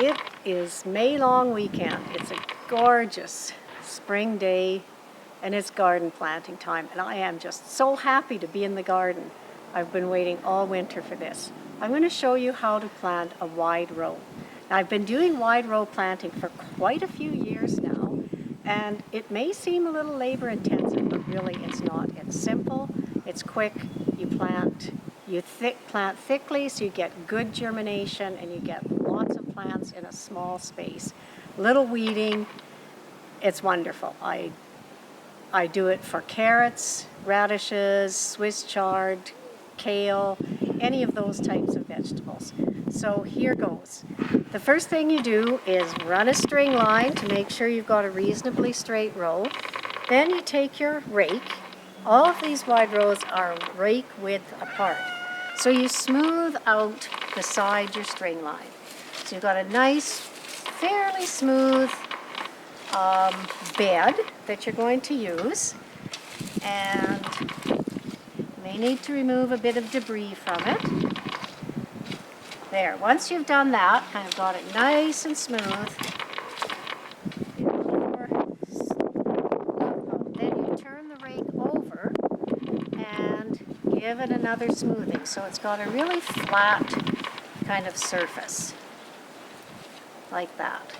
It is May long weekend. It's a gorgeous spring day and it's garden planting time, and I am just so happy to be in the garden. I've been waiting all winter for this. I'm going to show you how to plant a wide row. Now, I've been doing wide row planting for quite a few years now, and it may seem a little labor intensive, but really it's not. It's simple, it's quick, you plant thickly so you get good germination and you get lots of plants in a small space. Little weeding, it's wonderful. I do it for carrots, radishes, Swiss chard, kale, any of those types of vegetables. So here goes. The first thing you do is run a string line to make sure you've got a reasonably straight row. Then you take your rake. All of these wide rows are rake width apart. So you smooth out beside your string line. So you've got a nice, fairly smooth bed that you're going to use, and you may need to remove a bit of debris from it. There, once you've done that, kind of got it nice and smooth, then you turn the rake over and give it another smoothing so it's got a really flat kind of surface, like that.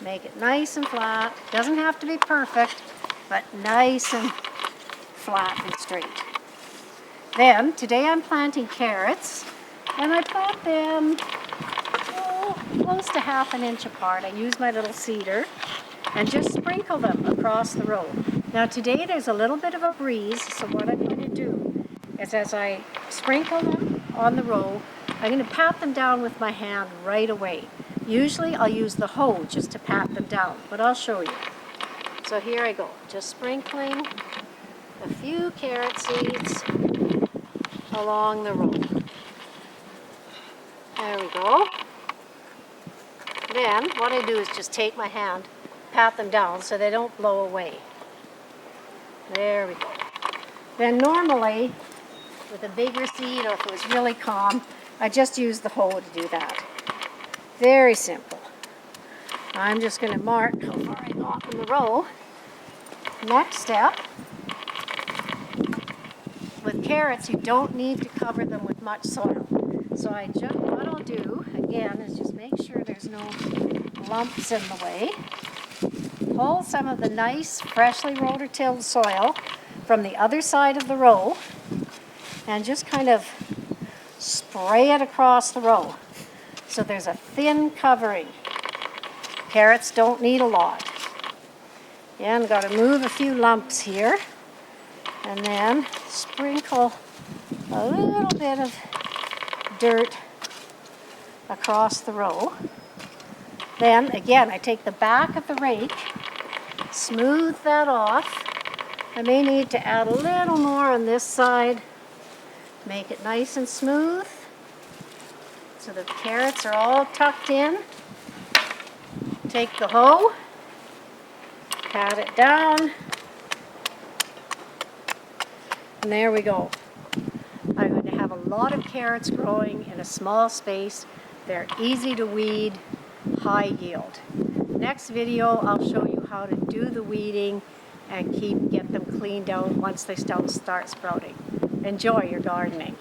Make it nice and flat. Doesn't have to be perfect, but nice and flat and straight. Then, today I'm planting carrots, and I plant them close to ½ an inch apart. I use my little seeder and just sprinkle them across the row. Now today there's a little bit of a breeze, so what I'm going to do is as I sprinkle them on the row, I'm going to pat them down with my hand right away. Usually I'll use the hoe just to pat them down, but I'll show you. So here I go, just sprinkling a few carrot seeds along the row. There we go. Then what I do is just take my hand, pat them down so they don't blow away. There we go. Then normally, with a bigger seed or if it was really calm, I just use the hoe to do that. Very simple. I'm just going to mark how far I got in the row. Next step, with carrots you don't need to cover them with much soil. So what I'll do again is just make sure there's no lumps in the way. Pull some of the nice freshly rototilled soil from the other side of the row and just kind of spray it across the row. So there's a thin covering. Carrots don't need a lot. Again, got to move a few lumps here and then sprinkle a little bit of dirt across the row. Then again, I take the back of the rake, smooth that off. I may need to add a little more on this side, make it nice and smooth. So the carrots are all tucked in. Take the hoe, pat it down, and there we go. I'm going to have a lot of carrots growing in a small space. They're easy to weed, high yield. Next video I'll show you how to do the weeding and get them cleaned out once they start sprouting. Enjoy your gardening.